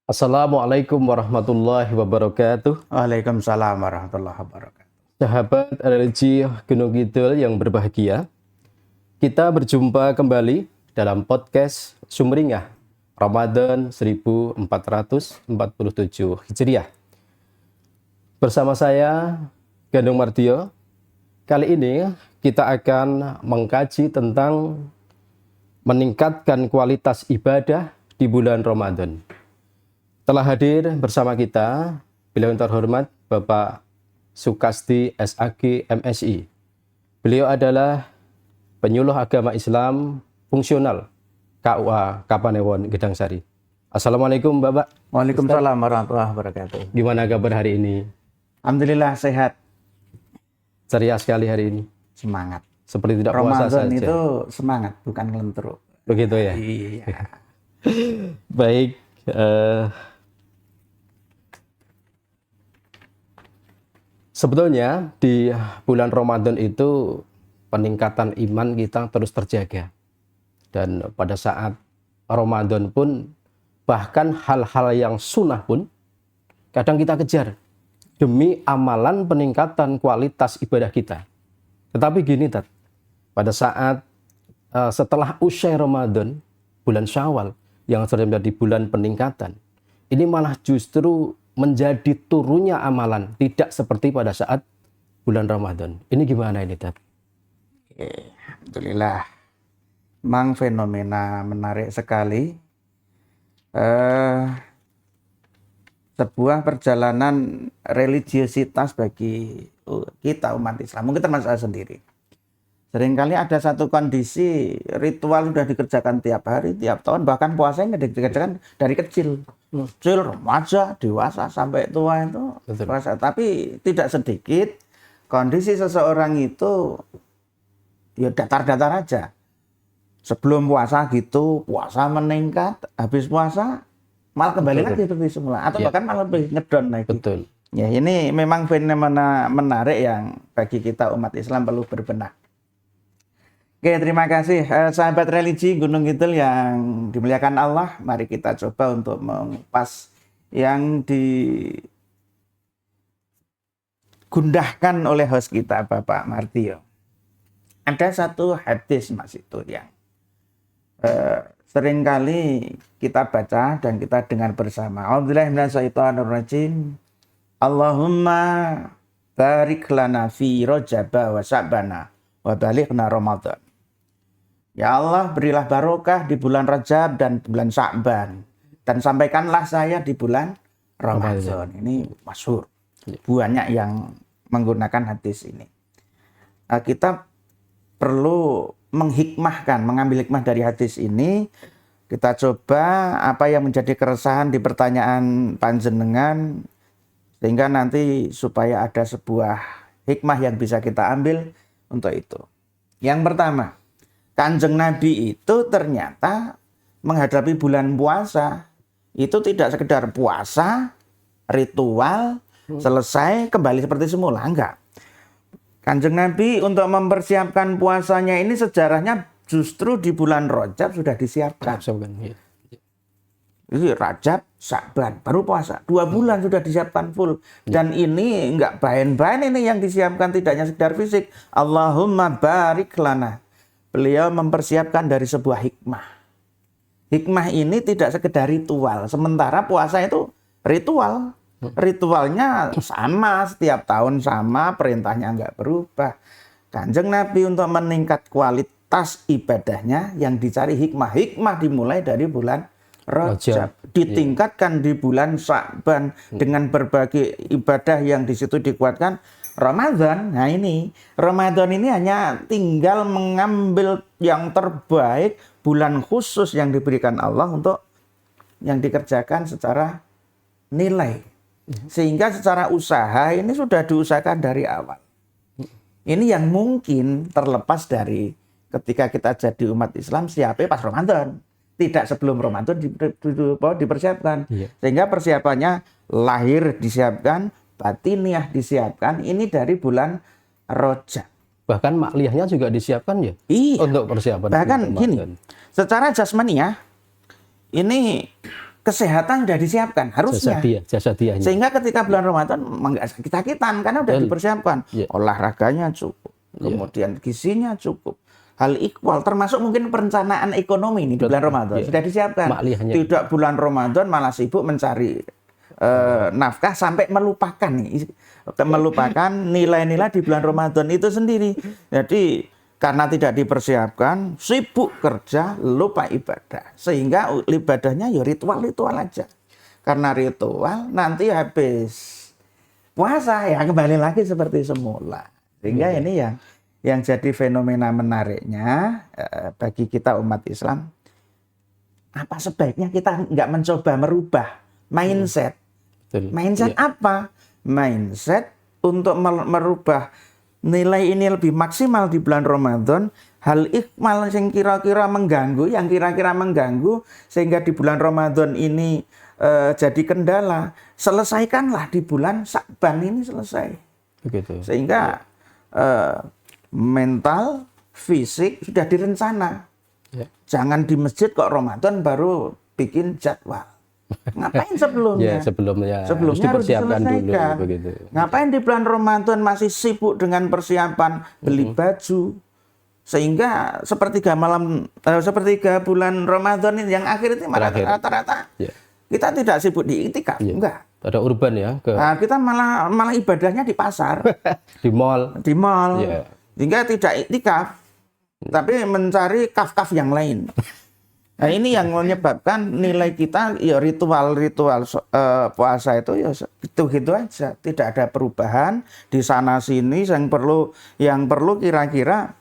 Assalamualaikum warahmatullahi wabarakatuh. Waalaikumsalam warahmatullahi wabarakatuh. Sahabat religi Gunung Kidul yang berbahagia, kita berjumpa kembali dalam podcast Sumringah Ramadan 1447 Hijriah. Bersama saya, Gandung Mardio. Kali ini kita akan mengkaji tentang meningkatkan kualitas ibadah di bulan Ramadan. Telah hadir bersama kita beliau yang terhormat Bapak Sukasti SAG MSI. Beliau adalah penyuluh agama Islam fungsional KUA Kapanewon Gedangsari. Assalamualaikum Bapak. Waalaikumsalam warahmatullahi wabarakatuh. Gimana kabar hari ini? Alhamdulillah sehat. Ceria sekali hari ini. Semangat. Seperti tidak puasa saja. Ramadan itu semangat, bukan ngelentruk. Begitu ya? Iya. Baik. Sebetulnya di bulan Ramadan itu peningkatan iman kita terus terjaga. Dan pada saat Ramadan pun bahkan hal-hal yang sunnah pun kadang kita kejar demi amalan peningkatan kualitas ibadah kita. Tetapi gini Tat, pada saat setelah usai Ramadan, bulan Syawal yang sudah menjadi bulan peningkatan, ini malah justru menjadi turunnya amalan, tidak seperti pada saat bulan Ramadan. Ini gimana ini, Tat? Alhamdulillah. Memang fenomena menarik sekali. Sebuah perjalanan religiositas bagi kita umat Islam, mungkin termasuk saya sendiri. Seringkali ada satu kondisi ritual sudah dikerjakan tiap hari, tiap tahun, bahkan puasanya dikerjakan dari kecil. Kecil, remaja, dewasa, sampai tua itu puasa. Tapi tidak sedikit kondisi seseorang itu ya datar-datar aja. Sebelum puasa gitu, puasa meningkat, habis puasa malah kembali lagi seperti semula. Atau bahkan malah lebih ngedon lagi. Betul. Ya, ini memang fenomena menarik yang bagi kita umat Islam perlu berbenah. Oke, terima kasih sahabat religi Gunung Kidul yang dimuliakan Allah. Mari kita coba untuk mengupas yang digundahkan oleh host kita Bapak Mardio. Ada satu hadis Mas itu yang seringkali kita baca dan kita dengar bersama. A'udzubillahi minasyaitonirrajim. Allahumma barik lana fi Rajab wa Sya'bana wa balighna Ramadan. Ya Allah, berilah barokah di bulan Rajab dan bulan Sya'ban. Dan sampaikanlah saya di bulan Ramadan. Ini masyhur. Banyak yang menggunakan hadis ini. Kita perlu menghikmahkan, mengambil hikmah dari hadis ini. Kita coba apa yang menjadi keresahan di pertanyaan panjenengan, sehingga nanti supaya ada sebuah hikmah yang bisa kita ambil untuk itu. Yang pertama, Kanjeng Nabi itu ternyata menghadapi bulan puasa itu tidak sekedar puasa, ritual, selesai, kembali seperti semula. Enggak. Kanjeng Nabi untuk mempersiapkan puasanya ini sejarahnya justru di bulan Rajab sudah disiapkan. Ini Rajab, Sya'ban, baru puasa. 2 bulan sudah disiapkan full. Dan ini enggak bahan-bahan ini yang disiapkan, tidak hanya sekedar fisik. Allahumma barik lana. Beliau mempersiapkan dari sebuah hikmah. Hikmah ini tidak sekedar ritual. Sementara puasa itu ritual. Ritualnya sama, setiap tahun sama, perintahnya enggak berubah. Kanjeng Nabi untuk meningkat kualitas ibadahnya yang dicari hikmah. Hikmah dimulai dari bulan Rajab, ditingkatkan di bulan Sya'ban dengan berbagai ibadah yang di situ dikuatkan. Ramadan, nah ini Ramadan ini hanya tinggal mengambil yang terbaik, bulan khusus yang diberikan Allah untuk yang dikerjakan secara nilai. Sehingga secara usaha ini sudah diusahakan dari awal. Ini yang mungkin terlepas dari ketika kita jadi umat Islam siapnya pas Ramadan. Tidak sebelum Ramadan dipersiapkan. Sehingga persiapannya lahir disiapkan, batiniah disiapkan, ini dari bulan Rajab. Bahkan makliyahnya juga disiapkan ya? Iya. Untuk persiapan. Bahkan gini, secara jasmaniah, ini kesehatan sudah disiapkan harusnya. Jasadiahnya. Sehingga ketika bulan Ramadan enggak sakit-sakitan karena sudah dipersiapkan. Olahraganya cukup, kemudian gizinya cukup. Hal ikhwal termasuk mungkin perencanaan ekonomi ini di bulan Ramadan sudah disiapkan. Tidak bulan Ramadan malah sibuk mencari nafkah sampai melupakan nilai-nilai di bulan Ramadan itu sendiri. Jadi karena tidak dipersiapkan, sibuk kerja, lupa ibadah. Sehingga ibadahnya ya ritual-ritual aja. Karena ritual nanti habis puasa ya kembali lagi seperti semula. Sehingga ini yang jadi fenomena menariknya bagi kita umat Islam. Apa sebaiknya kita nggak mencoba merubah mindset? Mindset apa? Mindset untuk merubah nilai ini lebih maksimal di bulan Ramadan. Hal ikmal yang kira-kira mengganggu sehingga di bulan Ramadan ini jadi kendala. Selesaikanlah di bulan Sya'ban ini selesai. Begitu. Sehingga mental, fisik sudah direncana. Jangan di masjid kok Ramadan baru bikin jadwal. Ngapain sebelumnya? Sebelumnya harus dipersiapkan dulu. Begitu. Ngapain di bulan Ramadan masih sibuk dengan persiapan beli baju? Sehingga sepertiga bulan Ramadan ini yang akhir itu malah rata-rata kita tidak sibuk di iktikaf, enggak. Ada urban ya. Nah, kita malah ibadahnya di pasar, di mall. Sehingga tidak iktikaf, tapi mencari kaf-kaf yang lain. Nah ini yang menyebabkan nilai kita ya ritual-ritual puasa itu ya gitu-gitu aja, tidak ada perubahan di sana sini. Yang perlu kira-kira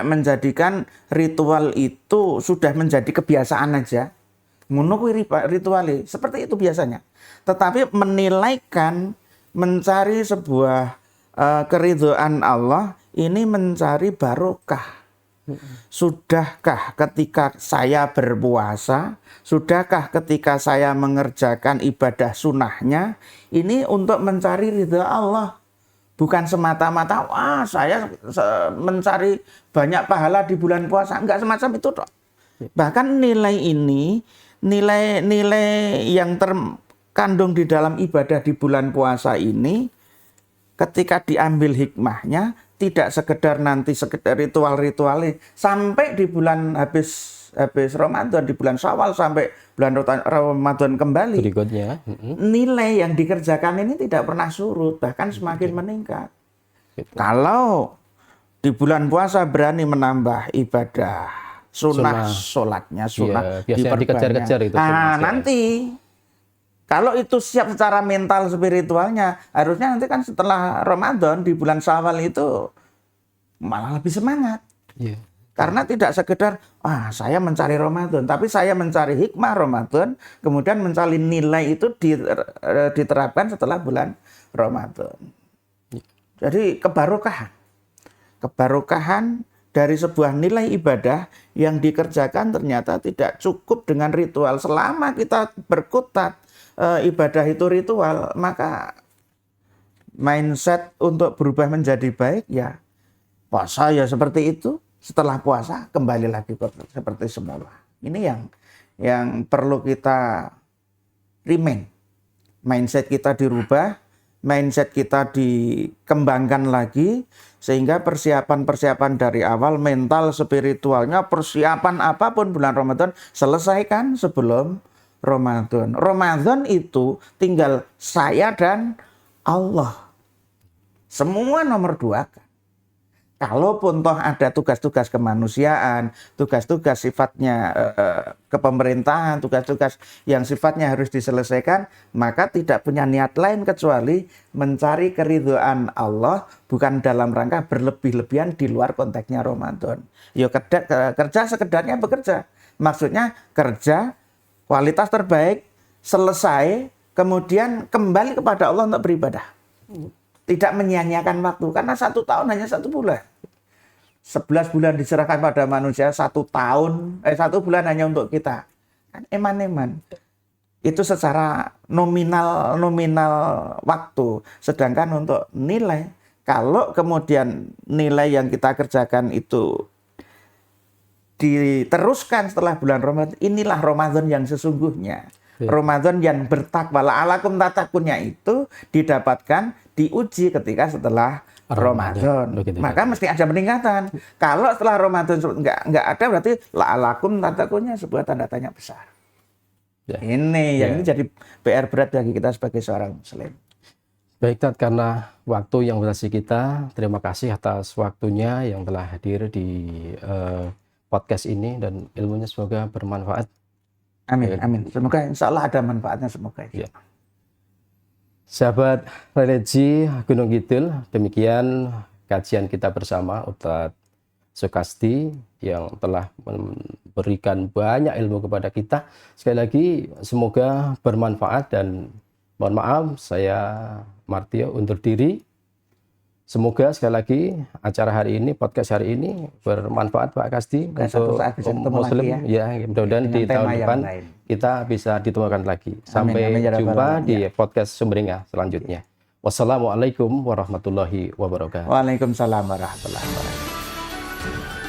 menjadikan ritual itu sudah menjadi kebiasaan aja. Ngono kuwi ritual seperti itu biasanya. Tetapi menilaikan, mencari sebuah keridhaan Allah ini mencari barokah. Sudahkah ketika saya berpuasa, sudahkah ketika saya mengerjakan ibadah sunnahnya, ini untuk mencari ridha Allah. Bukan semata-mata, saya mencari banyak pahala di bulan puasa. Enggak semacam itu, toh. Bahkan nilai ini, nilai-nilai yang terkandung di dalam ibadah di bulan puasa ini, ketika diambil hikmahnya, tidak sekedar ritual-ritualnya sampai di bulan habis Ramadan, di bulan Syawal sampai bulan Ramadan kembali. Berikutnya, nilai yang dikerjakan ini tidak pernah surut, bahkan semakin meningkat. Kalau di bulan puasa berani menambah ibadah sunnah, sholatnya sunnah, biasanya dikejar-kejar itu. Nanti kalau itu siap secara mental spiritualnya, harusnya nanti kan setelah Ramadan di bulan Syawal itu malah lebih semangat. Karena tidak sekedar saya mencari Ramadan, tapi saya mencari hikmah Ramadan, kemudian mencari nilai itu diterapkan setelah bulan Ramadan. Jadi kebarokahan dari sebuah nilai ibadah yang dikerjakan ternyata tidak cukup dengan ritual. Selama kita berkutat ibadah itu ritual, maka mindset untuk berubah menjadi baik ya puasa ya seperti itu, setelah puasa kembali lagi seperti semula. Ini yang perlu kita remain. Mindset kita dirubah, mindset kita dikembangkan lagi, sehingga persiapan-persiapan dari awal, mental, spiritualnya, persiapan apapun bulan Ramadan selesaikan sebelum Ramadan. Ramadan itu tinggal saya dan Allah. Semua nomor 2 kan. Kalaupun toh ada tugas-tugas kemanusiaan, tugas-tugas sifatnya kepemerintahan, tugas-tugas yang sifatnya harus diselesaikan, maka tidak punya niat lain kecuali mencari keridhaan Allah, bukan dalam rangka berlebih-lebihan di luar konteksnya Ramadan. Ya kerja sekedarnya bekerja. Maksudnya kerja kualitas terbaik, selesai, kemudian kembali kepada Allah untuk beribadah. Tidak menyia-nyiakan waktu, karena 1 tahun hanya 1 bulan. 11 bulan diserahkan pada manusia, 1 bulan hanya untuk kita. Kan eman-eman. Itu secara nominal waktu. Sedangkan untuk nilai, kalau kemudian nilai yang kita kerjakan itu diteruskan setelah bulan Ramadan, inilah Ramadan yang sesungguhnya. Ramadan yang bertakwa. La'alakum tatakunnya itu didapatkan, diuji ketika setelah Ramadan. Maka mesti ada peningkatan. Kalau setelah Ramadan nggak ada, berarti la'alakum tatakunnya sebuah tanda tanya besar. Yang ini jadi PR berat bagi kita sebagai seorang muslim. Baik, Tat, karena waktu yang berhasil kita, terima kasih atas waktunya yang telah hadir di podcast ini, dan ilmunya semoga bermanfaat. Amin, amin. Semoga insya Allah ada manfaatnya, semoga. Ya. Sahabat religi Gunung Kidul, demikian kajian kita bersama Ustadz Sukasti yang telah memberikan banyak ilmu kepada kita. Sekali lagi semoga bermanfaat, dan mohon maaf saya Martio undur diri. Semoga sekali lagi acara hari ini, podcast hari ini bermanfaat Pak Kasti untuk muslim ya. Mudah-mudahan di tahun depan kita bisa ditemukan lagi. Sampai jumpa di podcast Sumringah selanjutnya. Wassalamualaikum warahmatullahi wabarakatuh. Waalaikumsalam warahmatullahi wabarakatuh.